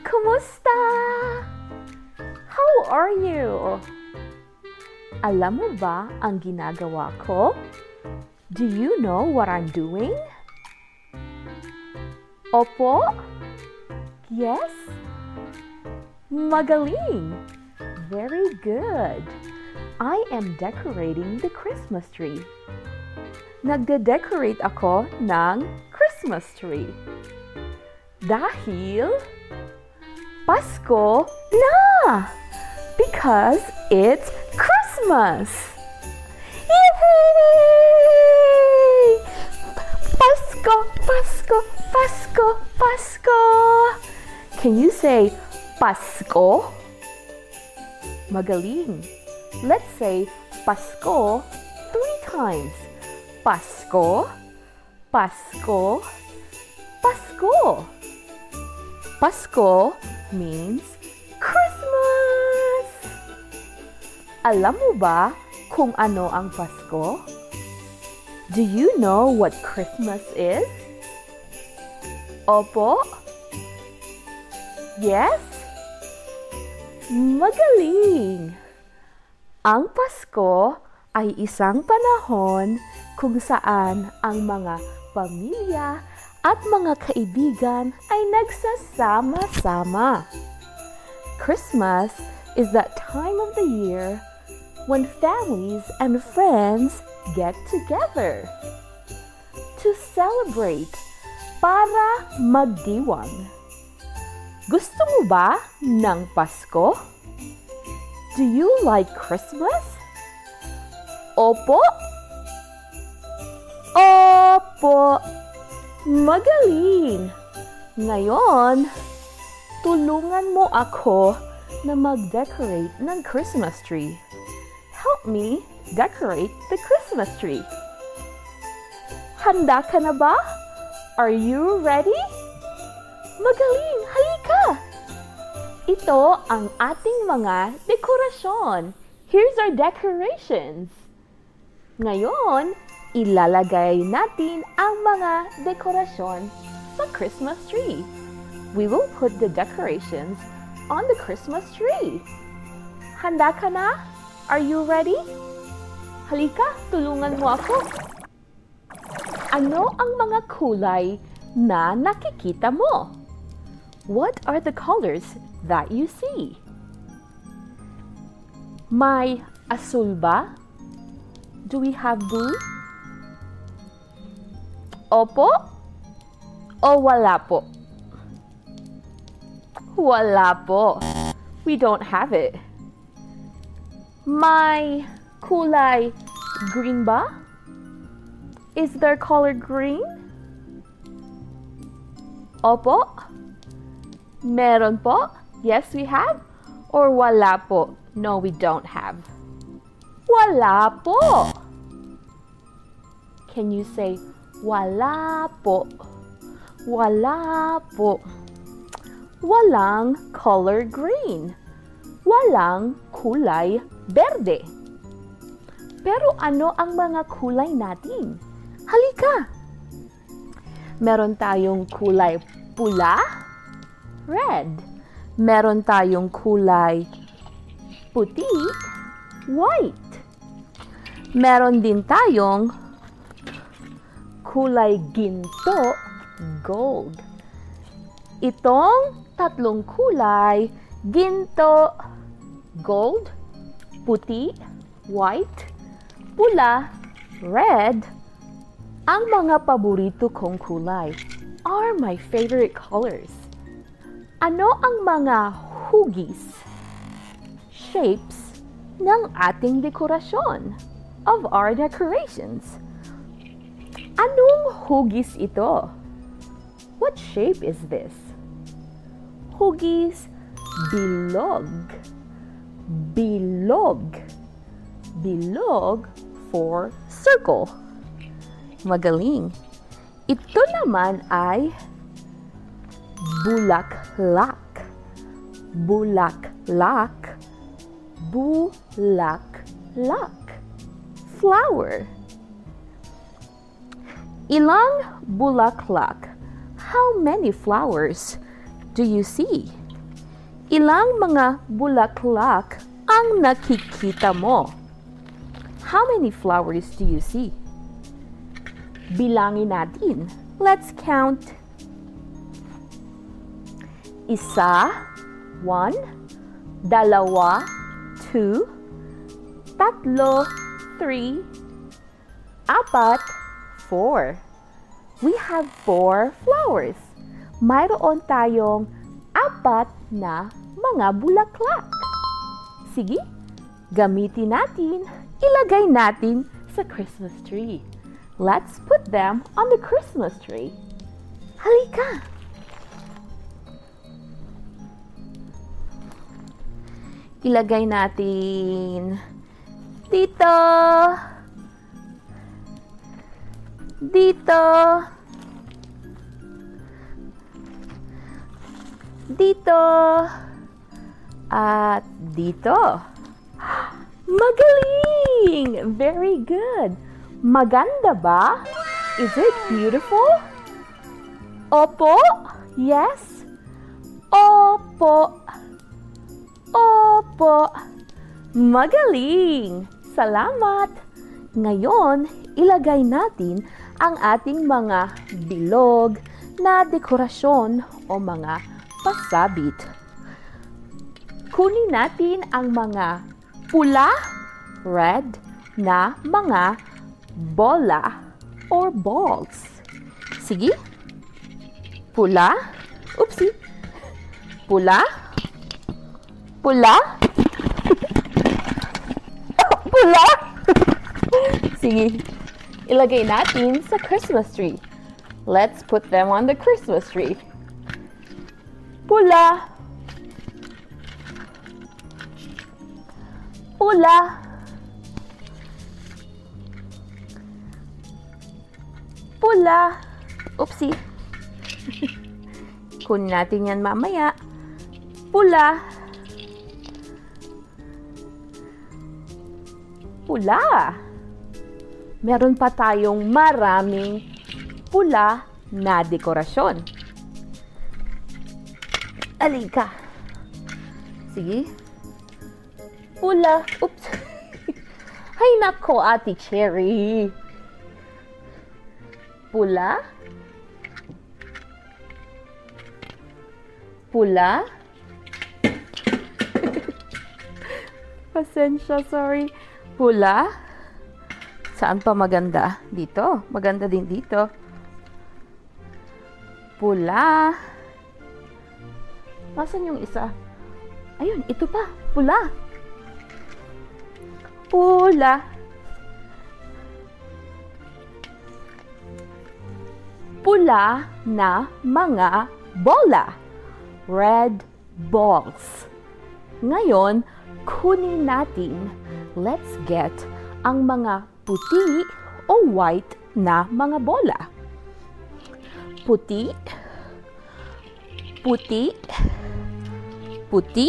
Kumusta? How are you? Alam mo ba ang ginagawa ko? Do you know what I'm doing? Opo? Yes? Magaling! Very good! I am decorating the Christmas tree. Nagde-decorate ako ng Christmas tree. Dahil Pasko na! Because it's Christmas! Yay! Pasko, Pasko, Pasko, Pasko! Can you say Pasko? Magaling! Let's say Pasko 3 times. Pasko, Pasko, Pasko. Pasko means Christmas! Alam mo ba kung ano ang Pasko? Do you know what Christmas is? Opo? Yes? Magaling! Ang Pasko ay isang panahon kung saan ang mga pamilya at mga kaibigan ay nagsasama-sama. Christmas is that time of the year when families and friends get together to celebrate, para magdiwang. Gusto mo ba ng Pasko? Do you like Christmas? Opo? Opo! Magaling! Ngayon, tulungan mo ako na mag-decorate ng Christmas tree. Help me decorate the Christmas tree. Handa ka na ba? Are you ready? Magaling! Halika! Ito ang ating mga dekorasyon. Here's our decorations. Ngayon, ilalagay natin ang mga dekorasyon sa Christmas tree. We will put the decorations on the Christmas tree. Handa ka na? Are you ready? Halika, tulungan mo ako. Ano ang mga kulay na nakikita mo? What are the colors that you see? May asul ba? Do we have blue? Opo? O wala po? Wala po. We don't have it. May kulay green ba? Is there color green? Opo? Meron po? Yes, we have. Or wala po? No, we don't have. Wala po. Can you say wala po? Wala po. Walang color green. Walang kulay berde. Pero ano ang mga kulay natin? Halika! Meron tayong kulay pula, red. Meron tayong kulay puti, white. Meron din tayong kulay ginto, gold. Itong tatlong kulay, ginto, gold, puti, white, pula, red, ang mga paborito kong kulay are my favorite colors. Ano ang mga hugis, shapes ng ating dekorasyon, of our decorations? Anong hugis ito? What shape is this? Hugis bilog. Bilog. Bilog for circle. Magaling. Ito naman ay bulaklak. Bulaklak. Bulaklak. Flower. Ilang bulaklak? How many flowers do you see? Ilang mga bulaklak ang nakikita mo? How many flowers do you see? Bilangin natin. Let's count. Isa, 1, dalawa, 2, tatlo, 3, apat, 4. We have 4 flowers. Mayroon tayong 4 na mga bulaklak. Sige, gamitin natin, ilagay natin sa Christmas tree. Let's put them on the Christmas tree. Halika! Ilagay natin dito. Dito. Dito. At dito. Magaling! Very good. Maganda ba? Is it beautiful? Opo? Yes? Opo. Opo. Magaling! Salamat! Ngayon, ilagay natin ang ating mga bilog na dekorasyon o mga pasabit. Kunin natin ang mga pula, red, na mga bola or balls. Sige. Pula. Oopsie. Pula. Pula. Pula. Sige. Ilagay natin sa Christmas tree. Let's put them on the Christmas tree. Pula. Pula. Pula. Oopsie. Kunin natin yan mamaya. Pula. Pula. Meron pa tayong maraming pula na dekorasyon. Alika. Sige. Pula. Oops. Ay nako, Ate Cherry. Pula. Pula. Pasensya, sorry. Pula. Saan pa maganda? Dito. Maganda din dito. Pula. Nasaan yung isa? Ayun, ito pa. Pula. Pula. Pula na mga bola. Red balls. Ngayon, kunin natin. Let's get ang mga puti o white na mga bola. Puti. Puti. Puti.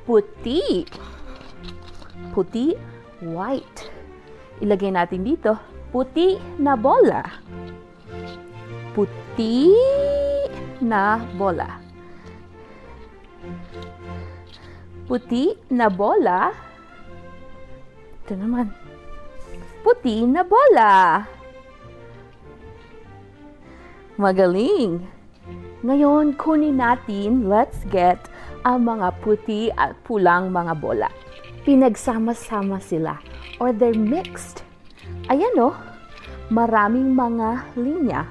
Puti. Puti, white. Ilagay natin dito. Puti na bola. Puti na bola. Puti na bola. Ito naman. Puti na bola. Magaling. Ngayon, kunin natin, let's get ang mga puti at pulang mga bola. Pinagsama-sama sila or they're mixed. Ayan o, maraming mga linya.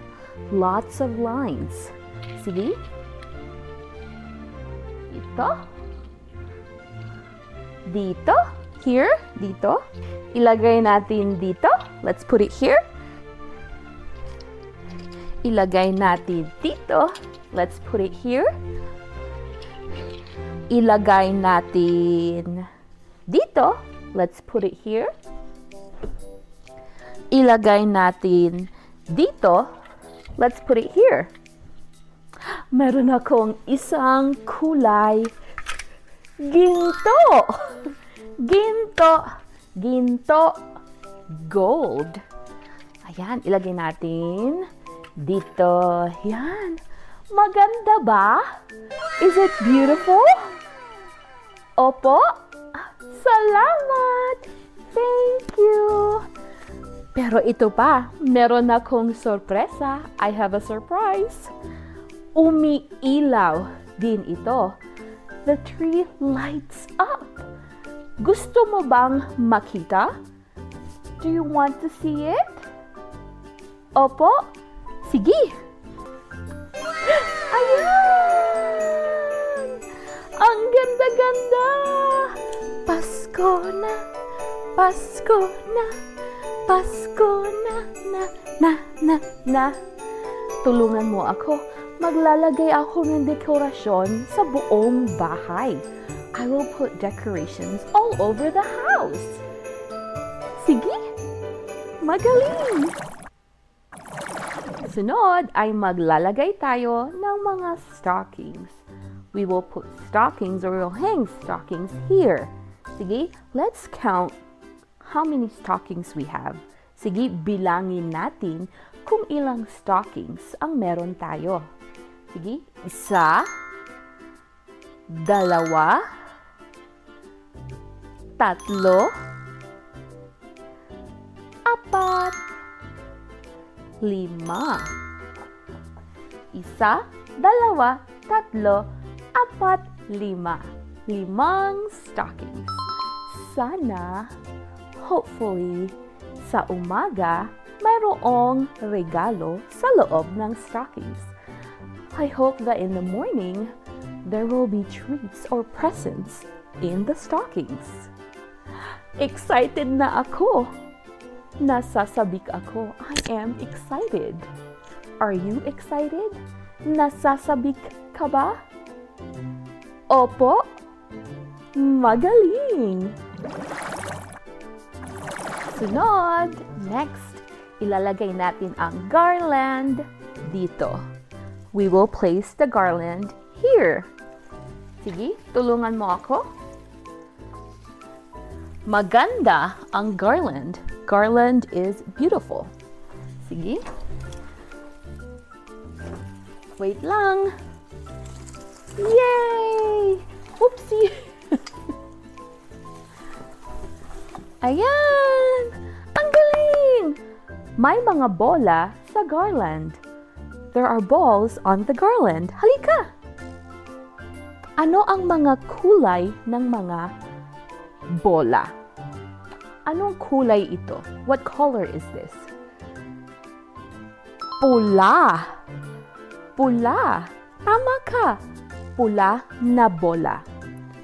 Lots of lines. Sige. Ito. Dito. Here. Dito. Ilagay natin dito. Let's put it here. Ilagay natin dito. Let's put it here. Ilagay natin dito. Let's put it here. Ilagay natin dito. Let's put it here. Meron akong isang kulay ginto. Ginto. Ginto. Gold. Ayan, ilagay natin dito. Yan. Maganda ba? Is it beautiful? Opo. Salamat. Thank you. Pero ito pa, meron akong sorpresa. I have a surprise. Umiilaw din ito. The tree lights up. Gusto mo bang makita? Do you want to see it? Opo. Sige. Ayan! Ang ganda-ganda! Pasko na! Pasko na! Pasko na! Tulungan mo ako. Maglalagay ako ng dekorasyon sa buong bahay. I will put decorations all over the house. Sige! Magaling! Sunod ay maglalagay tayo ng mga stockings. We will put stockings or we'll hang stockings here. Sige, let's count how many stockings we have. Sige, bilangin natin kung ilang stockings ang meron tayo. Sige, 1, 2, 3, 4, 5, 6, 1, 2, 3, 4, 5. 5 stockings. Sana, hopefully, sa umaga, mayroong regalo sa loob ng stockings. I hope that in the morning, there will be treats or presents in the stockings. Excited na ako. Nasasabik ako. I am excited. Are you excited? Nasasabik ka ba? Opo. Magaling. Sunod, next, ilalagay natin ang garland dito. We will place the garland here. Sige, tulungan mo ako. Maganda ang garland. Garland is beautiful. Sige. Wait lang. Yay! Whoopsie! Ayan! Ang galing! May mga bola sa garland. There are balls on the garland. Halika! Ano ang mga kulay ng mga bola? Anong kulay ito? What color is this? Pula. Pula. Tama ka. Pula na bola.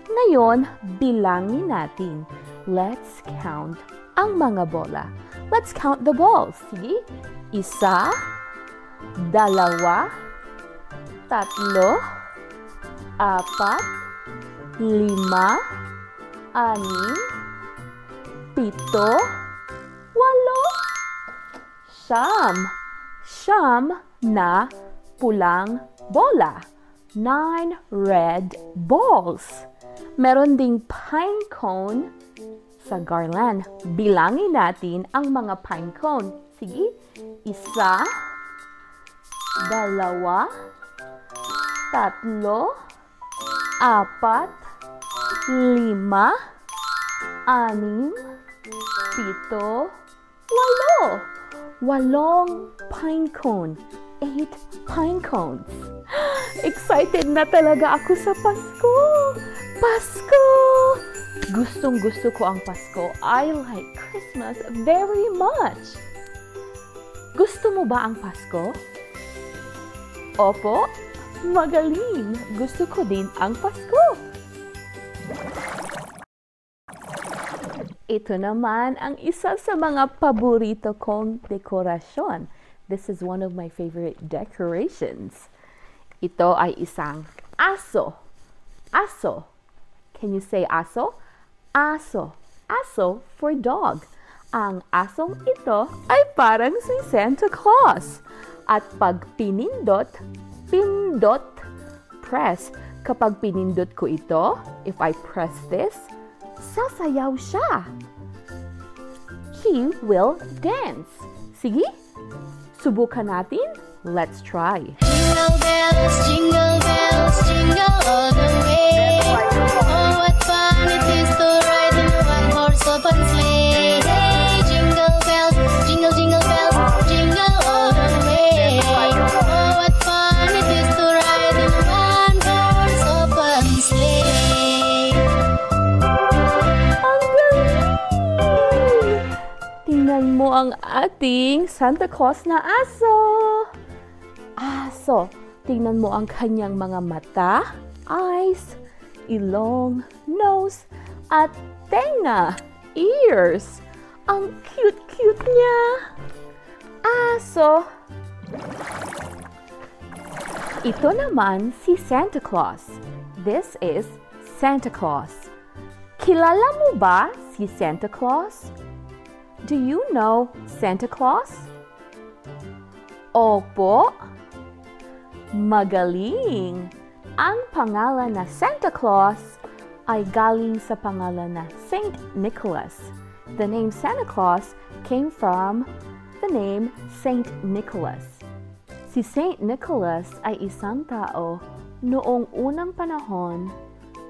Ngayon, bilangin natin. Let's count ang mga bola. Let's count the balls. Sige. 1, 2, 3, 4, 5, 6, 7, 8, 9, 10 na pulang bola. 9 red balls. Meron ding pine cone sa garland. Bilangin natin ang mga pine cone. Sige. 1, 2, 3, 4, 5, 6, 7, 8. 8 pine cone. 8 pine cones. Excited na talaga ako sa Pasko! Pasko! Gustong-gusto ko ang Pasko. I like Christmas very much. Gusto mo ba ang Pasko? Opo, magaling. Gusto ko din ang Pasko. Ito naman ang isa sa mga paborito kong dekorasyon. This is one of my favorite decorations. Ito ay isang aso. Aso. Can you say aso? Aso. Aso for dog. Ang asong ito ay parang si Santa Claus. At pag pinindot, press. Kapag pinindot ko ito, if I press this, sasayaw siya. He will dance. Sige, subukan natin. Let's try. Jingle all the way. Oh, what fun it is to ride in a one-horse open sleigh. Hey, jingle bells, jingle all the way. Oh, what fun it is to ride in a one-horse open sleigh. Ang galing! Tingnan mo ang ating Santa Claus na aso. Aso, tingnan mo ang kanyang mga mata, eyes, ilong, nose, at tenga, ears. Ang cute-cute niya. Aso. Ito naman si Santa Claus. This is Santa Claus. Kilala mo ba si Santa Claus? Do you know Santa Claus? Opo. Magaling! Ang pangalan na Santa Claus ay galing sa pangalan na Saint Nicholas. The name Santa Claus came from the name Saint Nicholas. Si Saint Nicholas ay isang tao noong unang panahon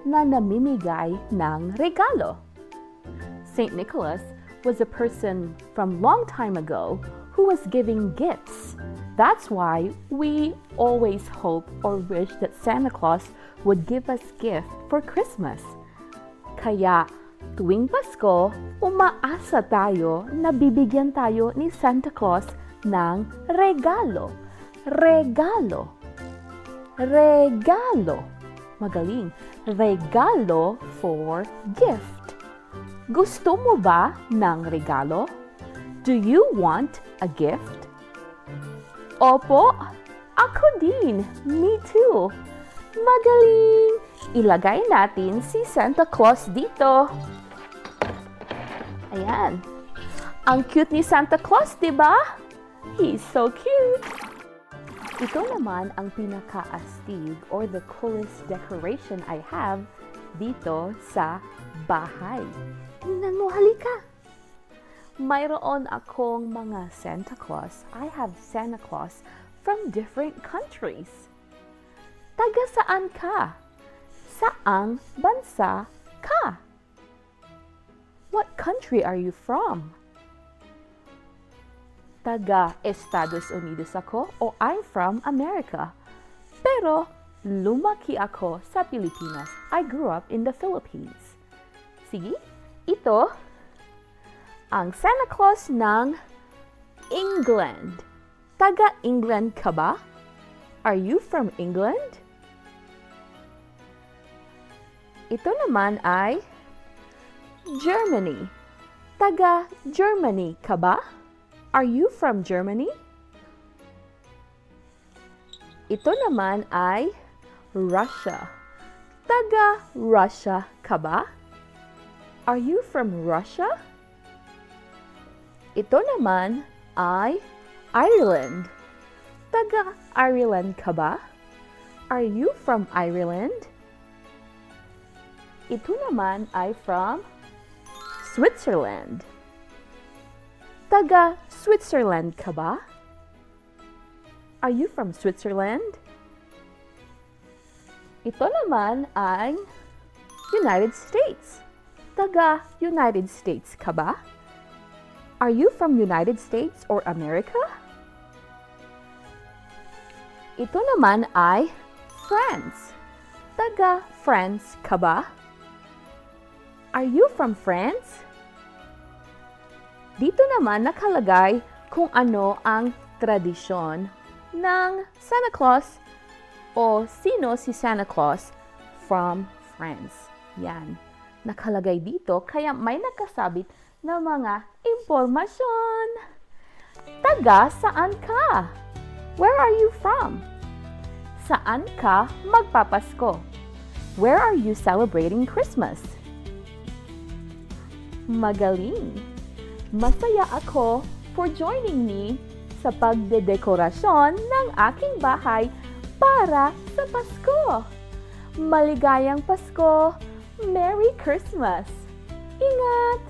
na namimigay ng regalo. Saint Nicholas was a person from long time ago who was giving gifts. That's why we always hope or wish that Santa Claus would give us gift for Christmas. Kaya tuwing Pasko, umaasa tayo na bibigyan tayo ni Santa Claus ng regalo. Regalo. Regalo. Magaling. Regalo for gift. Gusto mo ba ng regalo? Do you want a gift? Opo, ako din. Me too. Magaling! Ilagay natin si Santa Claus dito. Ayan. Ang cute ni Santa Claus, diba? He's so cute! Ito naman ang pinaka-astig or the coolest decoration I have dito sa bahay. Tingnan mo, halika! Mayroon akong mga Santa Claus. I have Santa Claus from different countries. Taga saan ka? Saang bansa ka? What country are you from? Taga Estados Unidos ako o I'm from America. Pero lumaki ako sa Pilipinas. I grew up in the Philippines. Sige, ito ang Santa Claus ng England. Taga England ka ba? Are you from England? Ito naman ay Germany. Taga Germany ka ba? Are you from Germany? Ito naman ay Russia. Taga Russia ka ba? Are you from Russia? Ito naman ay Ireland. Taga Ireland ka ba? Are you from Ireland? Ito naman ay from Switzerland. Taga Switzerland ka ba? Are you from Switzerland? Ito naman ay United States. Taga United States ka ba? Are you from United States or America? Ito naman ay France. Taga France ka ba? Are you from France? Dito naman nakalagay kung ano ang tradisyon ng Santa Claus o sino si Santa Claus from France. Yan. Nakalagay dito kaya may nakasabit na mga impormasyon. Taga saan ka? Where are you from? Saan ka magpapasko? Where are you celebrating Christmas? Magaling! Masaya ako for joining me sa pagdedekorasyon ng aking bahay para sa Pasko. Maligayang Pasko! Merry Christmas! Ingat!